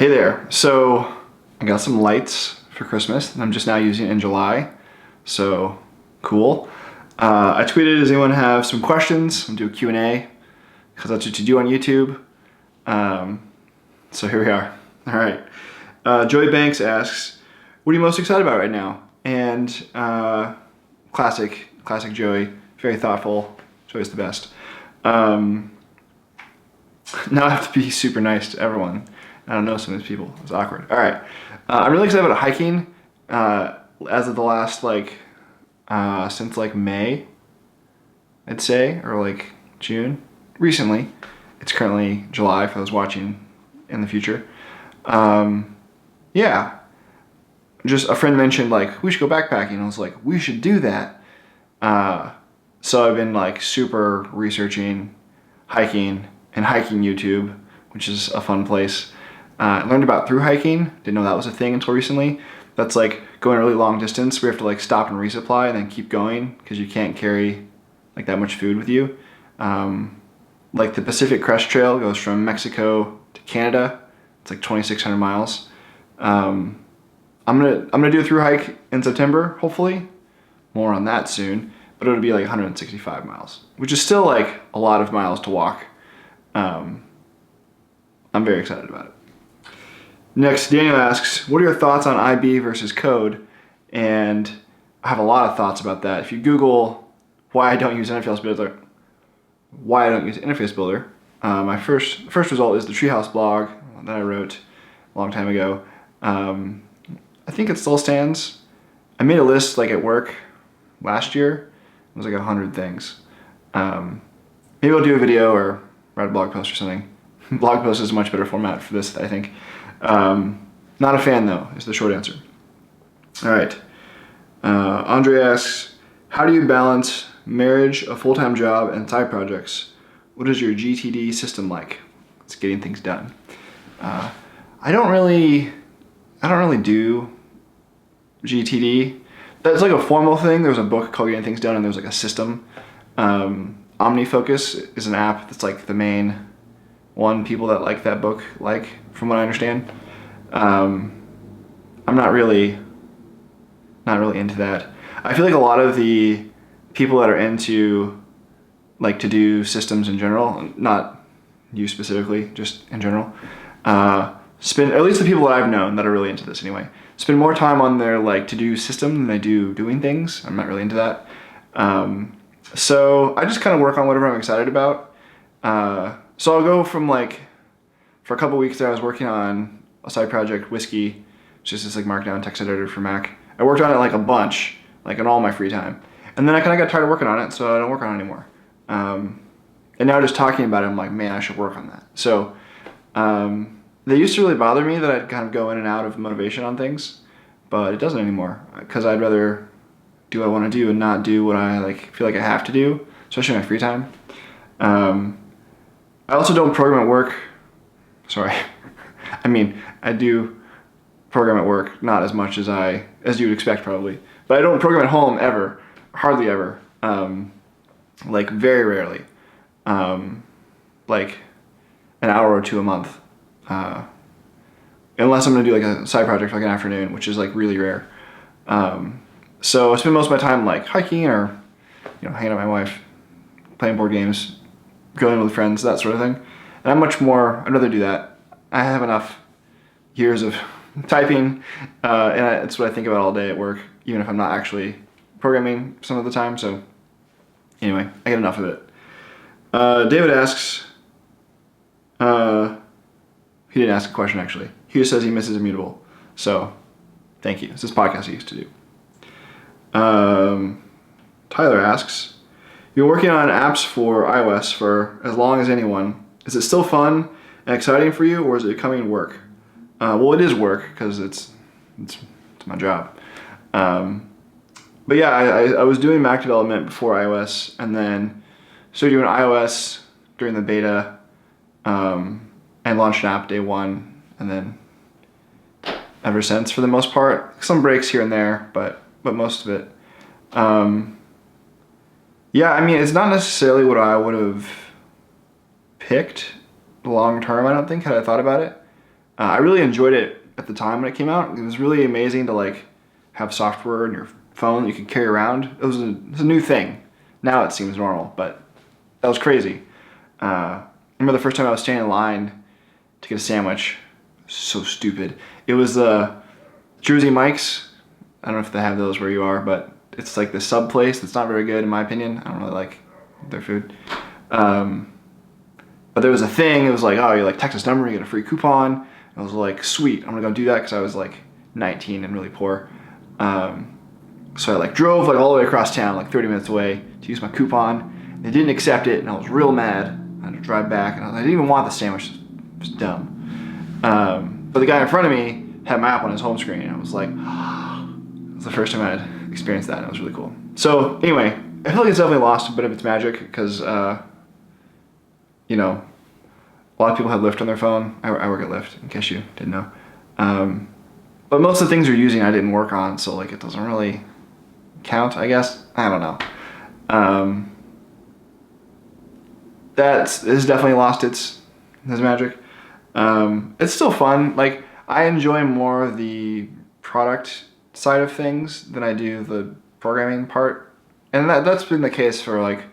Hey there. So I got some lights for Christmas and I'm just now using it in July. So cool. I tweeted, does anyone have some questions? I'm gonna do a Q&A because that's what you do on YouTube. So here we are. All right. Joey Banks asks, what are you most excited about right now? And classic Joey, very thoughtful. Joey's the best. Now I have to be super nice to everyone. I don't know some of these people. It's awkward. All right. I'm really excited about hiking. As of the last since May, I'd say, or June. Recently, it's currently July if I was watching in the future. Yeah. Just a friend mentioned we should go backpacking. I was like, we should do that. So I've been super researching hiking and hiking YouTube, which is a fun place. I learned about through hiking. Didn't know that was a thing until recently. That's going a really long distance. We have to stop and resupply and then keep going because you can't carry that much food with you. The Pacific Crest Trail goes from Mexico to Canada. It's 2,600 miles. I'm gonna do a through hike in September, hopefully. More on that soon. But it'll be 165 miles, which is still a lot of miles to walk. I'm very excited about it. Next, Daniel asks, what are your thoughts on IB versus code? And I have a lot of thoughts about that. If you Google why I don't use Interface Builder, my first result is the Treehouse blog that I wrote a long time ago. I think it still stands. I made a list at work last year. It was 100 things. Maybe I'll do a video or write a blog post or something. Blog post is a much better format for this, I think. Not a fan though, is the short answer. All right. Andre asks, how do you balance marriage, a full-time job, and side projects? What is your GTD system like? It's getting things done. I don't really do GTD. That's a formal thing. There's a book called Getting Things Done, and there's a system. OmniFocus is an app that's the main one people that like that book from what I understand. I'm not really into that. I feel a lot of the people that are into to do systems in general, not you specifically, just in general, spend, at least the people that I've known that are really into this anyway, spend more time on their to do system than they do doing things. I'm not really into that. So I just kind of work on whatever I'm excited about. So I'll go from for a couple weeks there I was working on a side project, Whiskey, which is this markdown text editor for Mac. I worked on it a bunch, in all my free time. And then I kind of got tired of working on it, so I don't work on it anymore. And now just talking about it, I'm man, I should work on that. So they used to really bother me that I'd kind of go in and out of motivation on things, but it doesn't anymore because I'd rather do what I want to do and not do what I feel I have to do, especially in my free time. I also don't program at work. Sorry. I do program at work, not as much as you would expect probably. But I don't program at home ever, hardly ever. Very rarely. An hour or two a month. Unless I'm gonna do a side project an afternoon, which is really rare. So I spend most of my time hiking or hanging out with my wife, playing board games, going with friends, that sort of thing. And I'd rather do that. I have enough years of typing, and it's what I think about all day at work, even if I'm not actually programming some of the time. So anyway, I get enough of it. David asks, he didn't ask a question actually. He just says he misses Immutable. So thank you. It's this podcast I used to do. Tyler asks, you're working on apps for iOS for as long as anyone. Is it still fun and exciting for you, or is it becoming work? Well, it is work because it's my job. But yeah, I was doing Mac development before iOS, and then started doing iOS during the beta, and launched an app day one, and then ever since for the most part. Some breaks here and there, but most of it. Yeah, it's not necessarily what I would have picked long term, I don't think, had I thought about it. I really enjoyed it at the time when it came out. It was really amazing to like have software in your phone that you could carry around. It was a new thing. Now it seems normal, but that was crazy. I remember the first time I was standing in line to get a sandwich. So stupid. It was Jersey Mike's. I don't know if they have those where you are, but it's like the sub place that's not very good in my opinion. I don't really like their food. But there was a thing, it was like, oh, you like text this number, you get a free coupon. And I was like, sweet, I'm gonna go do that because I was like 19 and really poor. So I like drove like all the way across town, like 30 minutes away to use my coupon. They didn't accept it and I was real mad. I had to drive back and I didn't even want the sandwich, it was dumb. But the guy in front of me had my app on his home screen and I was like, it was the first time I had experienced that and it was really cool. So anyway, I feel like it's definitely lost a bit of its magic because you know, a lot of people have Lyft on their phone. I work at Lyft, in case you didn't know. But most of the things you're using I didn't work on, so like it doesn't really count, I guess. I don't know. This has definitely lost its magic. It's still fun. Like I enjoy more of the product side of things than I do the programming part, and that's been the case for like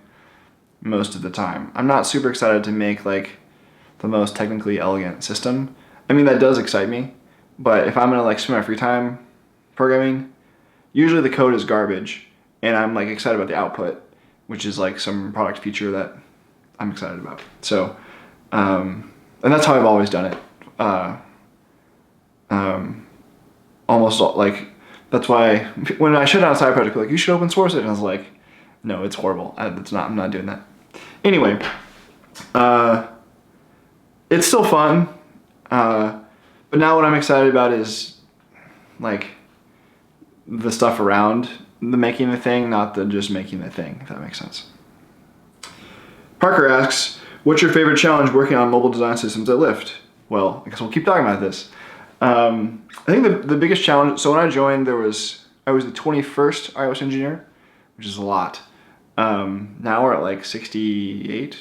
most of the time. I'm not super excited to make like the most technically elegant system. I mean, that does excite me, but if I'm gonna like spend my free time programming, usually the code is garbage and I'm like excited about the output, which is like some product feature that I'm excited about. So, and that's how I've always done it. Almost like, that's why when I shut down a side project, like, you should open source it. And I was like, no, it's horrible. I'm not doing that. Anyway, it's still fun. But now what I'm excited about is like the stuff around the making the thing, not the just making the thing, if that makes sense. Parker asks, what's your favorite challenge working on mobile design systems at Lyft? Well, I guess we'll keep talking about this. I think the biggest challenge, so when I joined, I was the 21st iOS engineer, which is a lot. Now we're at like 68,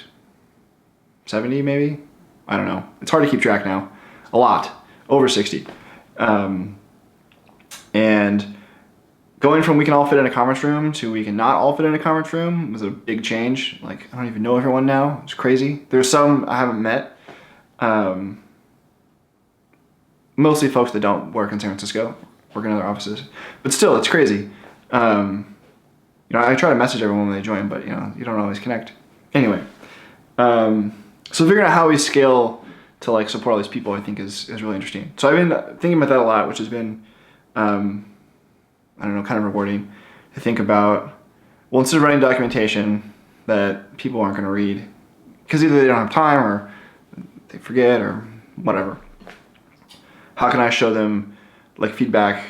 70 maybe? I don't know. It's hard to keep track now. A lot. Over 60. And going from we can all fit in a conference room to we can not all fit in a conference room was a big change. Like, I don't even know everyone now. It's crazy. There's some I haven't met. Mostly folks that don't work in San Francisco, work in other offices. But still, it's crazy. I try to message everyone when they join, but you don't always connect. Anyway, so figuring out how we scale to like support all these people, I think is really interesting. So I've been thinking about that a lot, which has been, kind of rewarding to think about. Well, instead of writing documentation that people aren't going to read, because either they don't have time or they forget or whatever, how can I show them like feedback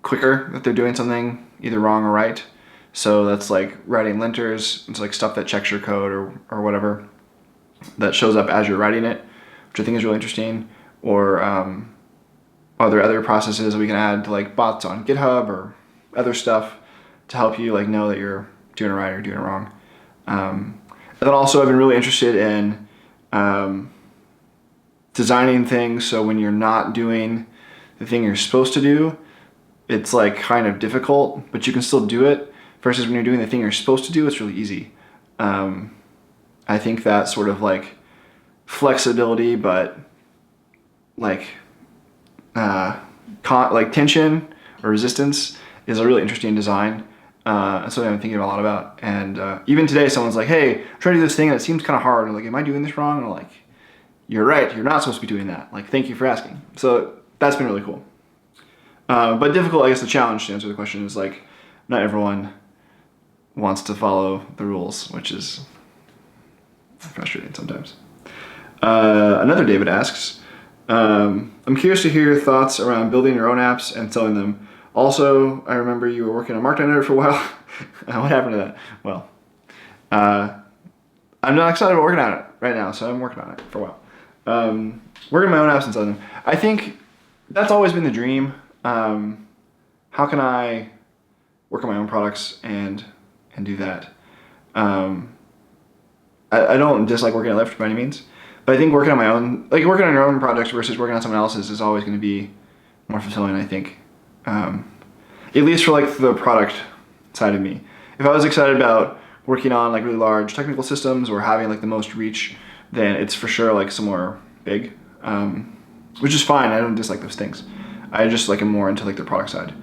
quicker that they're doing something either wrong or right? So that's like writing linters. It's like stuff that checks your code or whatever that shows up as you're writing it, which I think is really interesting. Or are there other processes that we can add to like bots on GitHub or other stuff to help you like know that you're doing it right or doing it wrong? And then also I've been really interested in designing things so when you're not doing the thing you're supposed to do, it's like kind of difficult, but you can still do it. Versus when you're doing the thing you're supposed to do, it's really easy. I think that sort of like flexibility, but like tension or resistance is a really interesting design. That's something I'm thinking a lot about. And even today, someone's like, "Hey, I'm trying to do this thing and it seems kind of hard." I'm like, "Am I doing this wrong?" And I'm like, "You're right. You're not supposed to be doing that. Like, thank you for asking." So that's been really cool. But difficult, I guess the challenge to answer the question is like, not everyone wants to follow the rules, which is frustrating sometimes. Another David asks, I'm curious to hear your thoughts around building your own apps and selling them. Also, I remember you were working on Markdown Editor for a while. What happened to that? Well, I'm not excited about working on it right now, so I'm working on it for a while. Working on my own apps and selling them. I think that's always been the dream. How can I work on my own products and do that? I don't dislike working at Lyft by any means, But I think working on my own, like working on your own projects versus working on someone else's, is always going to be more fulfilling, I think. At least for like the product side of me. If I was excited about working on like really large technical systems or having like the most reach, then it's for sure like somewhere big, which is fine. I don't dislike those things. I just like am more into like the product side.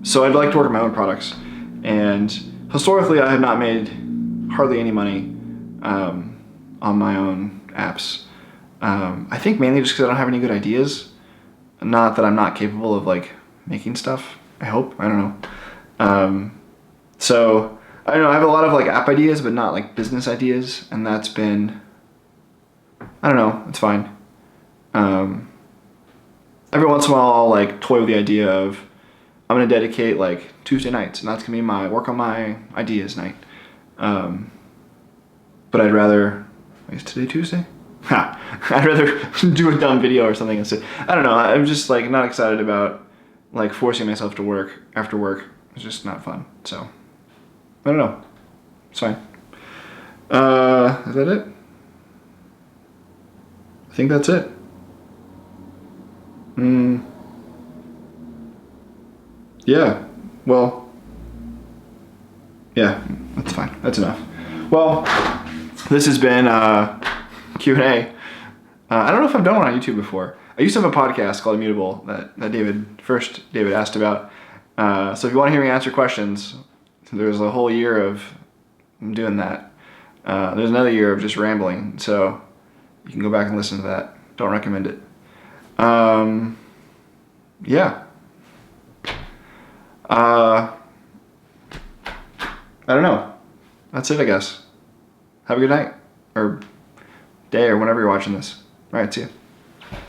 So I'd like to work on my own products, and historically I have not made hardly any money on my own apps. I think mainly just because I don't have any good ideas. Not that I'm not capable of like making stuff. I hope. I don't know. So I don't know. I have a lot of like app ideas, but not like business ideas, and that's been. I don't know. It's fine. Every once in a while, I'll like toy with the idea of I'm gonna dedicate like Tuesday nights, and that's gonna be my work on my ideas night. But I'd rather. Is today Tuesday? Ha! I'd rather do a dumb video or something instead. I don't know. I'm just like not excited about like forcing myself to work after work. It's just not fun. So I don't know. It's fine. Is that it? I think that's it. Yeah. Well. Yeah. That's fine. That's enough. Well, this has been Q&A. I don't know if I've done one on YouTube before. I used to have a podcast called Immutable that David asked about. So if you want to hear me answer questions, there's a whole year of doing that. There's another year of just rambling. So you can go back and listen to that. Don't recommend it. Yeah. I don't know. That's it, I guess. Have a good night. Or day, or whenever you're watching this. Alright, see ya.